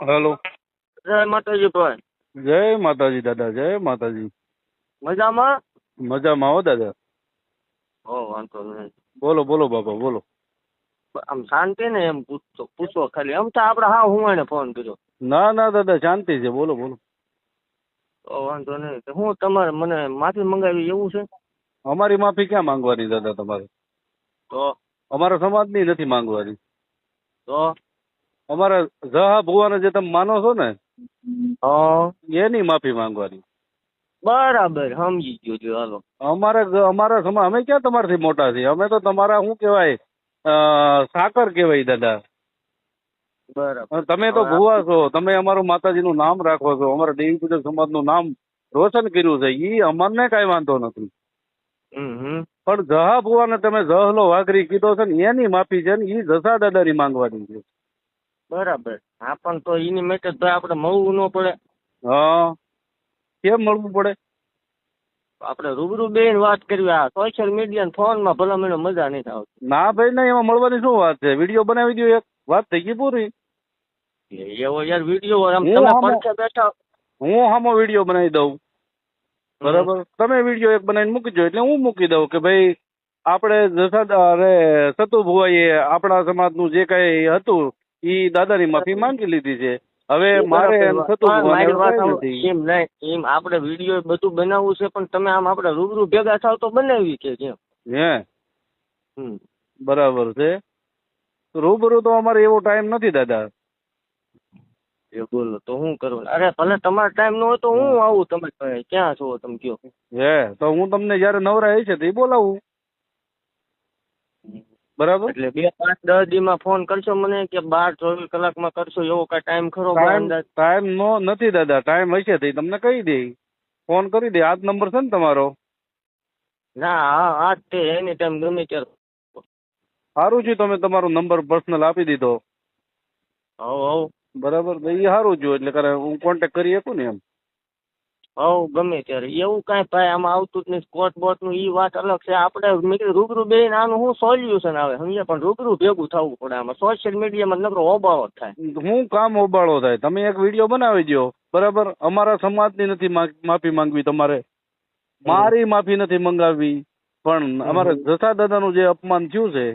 Hello. જય માતાજી ભાઈ. જય માતાજી દાદા, જય માતાજી. મજામાં? મજામાં હો દાદા. વાંધો નહીં. બોલો બોલો બાપા બોલો. આમ શાંતિ ને એમ પૂછો ખાલી. આમ તો આપણે હું એને ફોન કર્યો. ના ના દાદા શાંતિ છે, બોલો બોલો. વાંધો નહીં. હું તમારે મને માફી મંગાવી એવું છે? અમારી માફી ક્યાં માંગવાની દાદા તમારે? તો અમારા સમાજની નથી માંગવાની. તો અમારા જહા ભુવાને જે તમે માનો છો ને એની માફી માંગવાની. બરાબર સમજી ગયો જો. હાલો. અમારા સમાજ અમે ક્યાં તમારાથી મોટા છીએ? અમે તો તમારા શું કહેવાય સાકર કહેવાય દાદા. બરાબર. તમે તો ભુવા છો, તમે અમારું માતાજીનું નામ રાખો છો, અમારા દેવી પૂજક સમાજનું નામ રોશન કર્યું છે, ઈ અમને કઈ વાંધો નથી. પણ જહા ભુવાને તમે જહલો વાઘરી કીધો છે ને એની માફી છે ને ઈ જસા દાદાની માંગવાની છે. બરાબર. હા પણ તો એની માટે તો આપણે મળવું ન પડે? હા કેમ મળવું પડે? આપણે રૂબરૂ બેન વાત કરવી. આ સોશિયલ મીડિયા ફોનમાં ભલા મને મજા નહીં આવતી. ના ભાઈ ના, એમાં મળવાની શું વાત છે? વિડીયો બનાવી દો એક, વાત થઈ ગઈ પૂરી. એવો યાર વિડીયો તમે પડખે બેઠા. હું હામો વિડીયો બનાવી દઉં, બરાબર? તમે વિડીયો એક બનાવીને મૂકી દો એટલે હું મૂકી દઉં કે ભાઈ આપણે સતુ ભુવાઈએ આપણા સમાજનું જે કઈ હતું ઈ દાદાની માફી માંગી લીધી છે. હવે મારે સતુ એમ એમ આપણે વિડીયો બધું બનાવવું છે, પણ તમે આમ આપણે રૂબરૂ ભેગા થાવ તો બનાવી કે કેમ? હે બરાબર છે. રૂબરૂ તો અમારે એવો ટાઈમ નથી દાદા. એ બોલો તો હું કરું? અરે ભલે તમારો ટાઈમ ન હોય તો હું આવું. તમે ક્યાં છો તમે કયો? હે તો હું તમને જયારે નવરા હશે તો એ બોલાવું, બરાબર? એટલે 2-5-10 દીમાં ફોન કરશો મને કે 12-24 કલાકમાં કરશો એવો કઈ ટાઈમ ખરો? ટાઈમ નો નથી દાદા. ટાઈમ હશે તો તમને કહી દે, ફોન કરી દે. આ જ નંબર છે ને તમારો? ના હા આ જ તે. એની ટાઈમ ગમે ત્યારે. સારું છે, તમે તમારો નંબર પર્સનલ આપી દીધો. હવ બરાબર, એ સારું જો એટલે હું કોન્ટેક્ટ કરી શકું ને એમ. ગમે ત્યારે. એવું કાંઈ ભાઈ આમાં આવતું જ નહીં. સ્કોટ બોટ નું ઈ વાત અલગ છે. આપણે મેં કીધું રૂબરૂ બેન આનું શું સોલ્યુશન આવે સમજ્યા? પણ રૂબરૂ ભેગું થવું પડે. આમાં સોશિયલ મીડિયામાં નકરો હોબાળો થાય. હું કામ હોબાળો થાય? તમે એક વિડીયો બનાવી દો, બરાબર? અમારા સમાજની નથી માફી માંગવી તમારે, મારી માફી નથી મંગાવવી, પણ અમારા જસા દાદાનું જે અપમાન થયું છે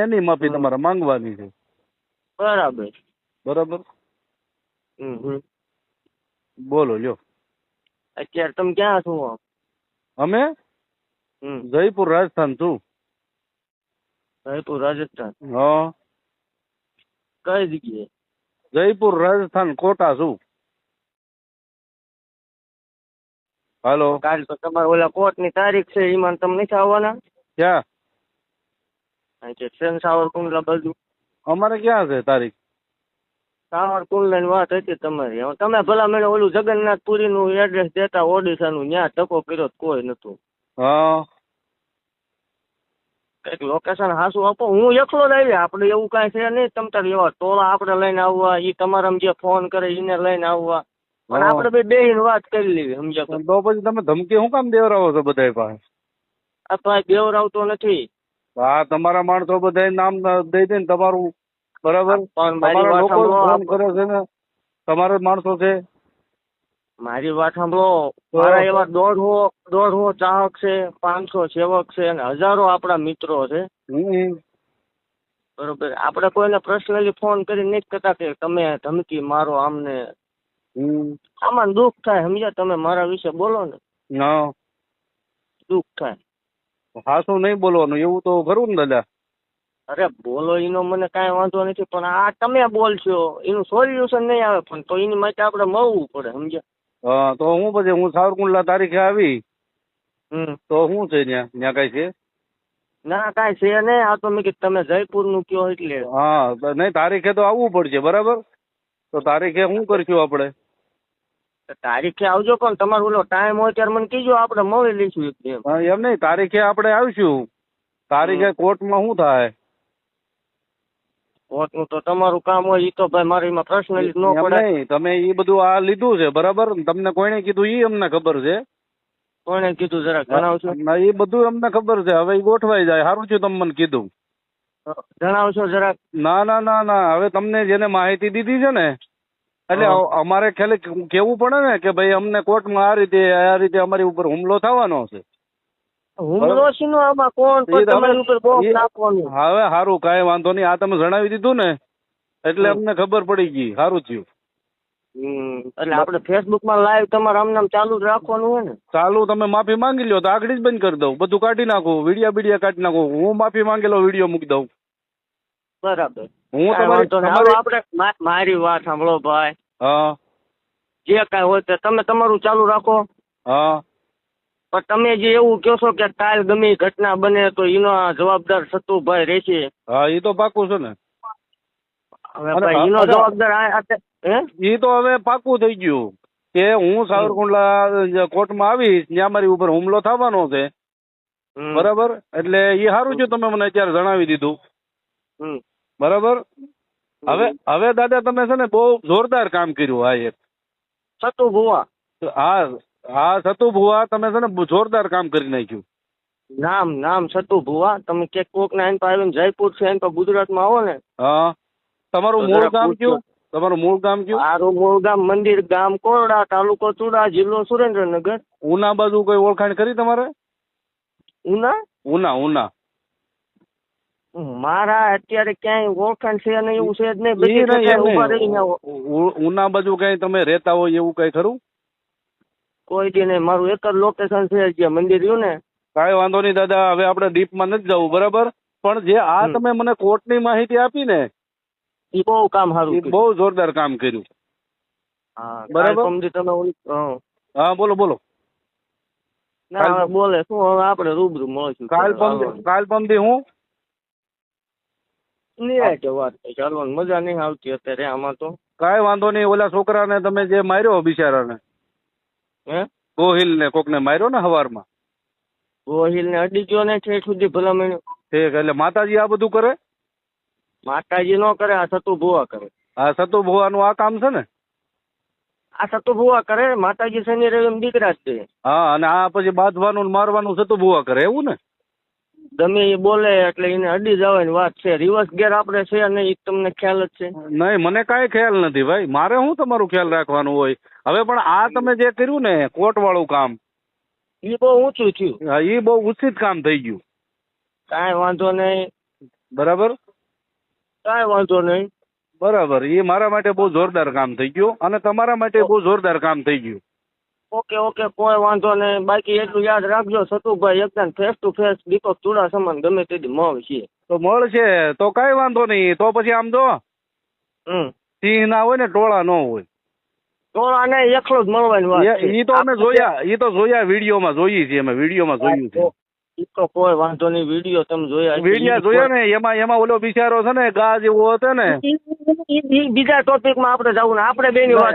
એની માફી તમારે માંગવાની છે. બરાબર બરાબર. બોલો લ્યો. અત્યારે તમે ક્યાં છો? અમે જયપુર રાજસ્થાન છું. જયપુર રાજસ્થાન? હા. કઈ જગ્યાએ? જયપુર રાજસ્થાન, કોટા છું. હાલો. કાલ તો તમારે ઓલા કોર્ટ ની તારીખ છે, એમાં તમે નથી આવવાના? ક્યાં? સાવરકુંડલા બાજુ. અમારે ક્યાં છે તારીખ? સાવરકુંડલા ની વાત હતી તમારી. તમે ભલા મને ઓલું જગન્નાથપુરી નું એડ્રેસ દેતા ઓડિશા નું, ત્યાં ટકો કર્યો કોઈ નતું. હા કઈક લોકેશન હાસું આપો. હું એકલો જ આવી. આપણે એવું કાંઈ છે નહીં. તમ તાર એવા ટોળા આપણે લઈને આવવા, એ તમારા જે ફોન કરે એને લઈને આવવા, પણ આપણે બે બેહીને વાત કરી લેવી સમજ્યા? તો પછી તમે ધમકી શું કામ દેવરાવો છો બધા પાસે? આ ભાઈ બેવરાવતો નથી. હા તમારા માણસો બધા નામ દઈ દે ને તમારું, બરાબર? તમારા લોકો ફોન કરે છે ને, તમારા માણસો છે. મારી વાત સાંભળો. મારા એવા 150 ચાહક છે, 500 સેવક છે અને હજારો આપણા મિત્રો છે, બરોબર? આપણે કોઈને પર્સનલી ફોન કરી નથી કરતા કે તમે ધમકી મારો આમને. આમાં દુઃખ થાય સમજ્યા? તમે મારા વિશે બોલો ને દુઃખ થાય. હાસું નહીં બોલવાનું એવું તો ખરું ને દાદા? અરે બોલો એનો મને કાંઈ વાંધો નથી, પણ આ તમે બોલશો એનું સોલ્યુશન નહીં આવે. પણ તો એની માટે આપણે મળવું પડે સમજ્યા? હા તો હું પછી હું સાવરકુંડલા તારીખે આવી તો શું છે ત્યાં કઈ છે? ના કાંઈ છે નહીં. આ તો મેં કીધું તમે જયપુર નું કયો એટલે. હા નહીં, તારીખે તો આવવું પડશે, બરાબર? તો તારીખે શું કરશું આપણે? તારીખે આવજો, પણ તમારો ઓલો ટાઈમ હોય ત્યારે મને કીજો, આપણે મળી લઈશું. એમ નહીં, તારીખે આપણે આવીશું. તારીખે કોર્ટમાં શું થાય? કોર્ટનું તો તમારું કામ હોય. એ તો ભાઈ મારે એમાં પર્સનલી ન પડે. નહીં, તમે એ બધું આ લીધું છે, બરાબર? તમને કોઈને કીધું એ અમને ખબર છે. કોને કીધું જરા જણાવશો? એ બધું અમને ખબર છે. હવે એ ગોઠવાઈ જાય. સારું છે તમે મને કીધું. જણાવશો જરા? ના ના ના ના, હવે તમને જેને માહિતી દીધી છે ને એટલે અમારે ખ્યાલે કેવું પડે ને કે ભાઈ અમને કોર્ટમાં આ રીતે અમારી ઉપર હુમલો થવાનો છે. હુમલો છે નો આમાં કોણ પણ તમારી ઉપર બોમ્બ નાખવાનું. હવે સારું કાંઈ વાંધો નહીં, આ તમે જણાવી દીધું ને એટલે અમને ખબર પડી ગઈ, સારું થયું. એટલે આપણે ફેસબુક માં લાઈવ તમારે આમ ચાલુ જ રાખવાનું હોય ને. ચાલુ તમે માફી માંગી લ્યો તો આગળ જ બંધ કરી દઉં, બધું કાઢી નાખું, વિડીયા કાઢી નાખું, હું માફી માંગેલો વિડીયો મૂકી દઉં. બરાબર. હું આપણે મારી વાત સાંભળો ભાઈ. હા. જે કાંઈ હોય તે તમે તમારું ચાલુ રાખો. હા. પણ તમે જે એવું કહો છો કે કાલ ગમે ઘટના બને તો એનો જવાબદાર સતુભાઈ રહેશે. હા એ તો પાકું છે ને. હવે ભાઈ એનો જવાબદાર એ તો હવે પાકું થઈ ગયું કે હું સાવરકુંડલા કોર્ટમાં આવીશ, ત્યાં મારી ઉપર હુમલો થવાનો છે. બરાબર, એટલે એ સારું છે તમે મને અત્યારે જણાવી દીધું. બરાબર. હવે દાદા તમે છે ને બહુ જોરદાર કામ કર્યું. આ એક સતુ ભુવા. હા સતુ ભુવા, તમે છે ને જોરદાર કામ કરી નાખ્યું. નામ સતુ ભુવા. તમે કે કોક ના એન પર આવીને જયપુર છે એન પર ગુજરાતમાં આવો ને. હા. તમારું મૂળ ગામ કયું? તમારું મૂળ ગામ કયું? મારું મૂળ ગામ મંદિર ગામ કોરડા, તાલુકો ચુડા, જિલ્લો સુરેન્દ્રનગર. ઉના બાજુ કોઈ ઓળખાણ કરી તમારે? ઉના મારા અત્યારે ક્યાંય ઓળખાણ છે નહીં, એવું છે જ નહીં. બધી ઉના બાજુ કઈ તમે રહેતા હોય એવું કઈ ખરું? કોઈ દી નહીં. મારું એક જ લોકેશન છે જે મંદિર રહ્યું ને. કાંઈ વાંધો નહીં દાદા, હવે આપણે ડીપમાં નથી જવું. બરાબર, પણ જે આ તમે મને કોર્ટની માહિતી આપી ને એ બહુ કામ સારું, બહુ જોરદાર કામ કર્યું. બરાબર. હા બોલો. ના બોલે શું, હવે આપણે રૂબરૂ મળશું. કાલ પમદી હું નિરાંતે વાત ચાલવાની મજા નહીં આવતી અત્યારે આમાં તો. કાંઈ વાંધો નહીં. ઓલા છોકરાને તમે જે માર્યો બિચારાને, ગોહિલ ને કોક ને માર્યો ને હવારમાં, ગોહિલ ને અડી ગયો ને ઠેઠ સુધી ભલામણ. ઠીક, એટલે માતાજી આ બધું કરે? માતાજી નો કરે, આ સતુ ભુવા કરે. આ સતુ ભુવાનું આ કામ છે ને? આ સતુ ભુવા કરે. માતાજી શનિ રવિ દીકરા જ છે. હા, અને આ પછી બાંધવાનું ને મારવાનું સતુ ભુવા કરે, એવું ને? ગમે એ બોલે એટલે એને અડી જવાની વાત છે. રિવર્સ ગેર આપણે છે નહીં, તમને ખ્યાલ જ છે? નહીં, મને કાંઈ ખ્યાલ નથી ભાઈ. મારે શું તમારું ખ્યાલ રાખવાનું હોય? હવે પણ આ તમે જે કર્યું ને કોર્ટ વાળું કામ, એ બહુ ઊંચું થયું. હા, એ બહુ ઉચિત કામ થઈ ગયું. કાંઈ વાંધો નહીં. બરાબર, કાંઈ વાંધો નહીં. બરાબર. એ મારા માટે બહુ જોરદાર કામ થઈ ગયું અને તમારા માટે બહુ જોરદાર કામ થઈ ગયું. ઓકે, કોઈ વાંધો નહીં. બાકી એટલું યાદ રાખજો, સતુભાઈ એકદમ ફેસ ટુ ફેસ દીપક ચુડાસમાને ગમે તેથી મળશે. તો મળશે તો કાંઈ વાંધો નહીં. તો પછી આમ જો સિંહ ના હોય ને ટોળા ન હોય. ટોળા ને એકલો જ મળવાની વાત છે. એ તો અમે જોયા વિડીયોમાં જોઈએ છીએ, અમે વિડીયોમાં જોયું છે. એ તો કોઈ વાંધો નહીં. વિડીયો તમે જોયા ને, એમાં ઓલો બિચારો છે ને ગા જેવો હતો ને. બીજા ટોપિક માં આપણે જવું ને, આપણે બે ની વાત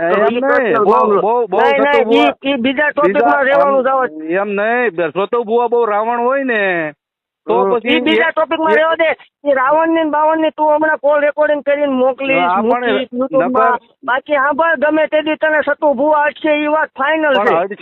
બીજા ટોપિક માં રહેવાનું જવા એમ નહીં. સતુ ભુવા બહુ રાવણ હોય ને તો પછી બીજા ટોપિક માં રહેવા દે. રાવણ ની બાવન ની તું હમણાં કોલ રેકોર્ડિંગ કરીને મોકલીશ. બાકી હા ભાઈ ગમે તે દી તને સતુ ભુવા અટશે એ વાત ફાઇનલ છે.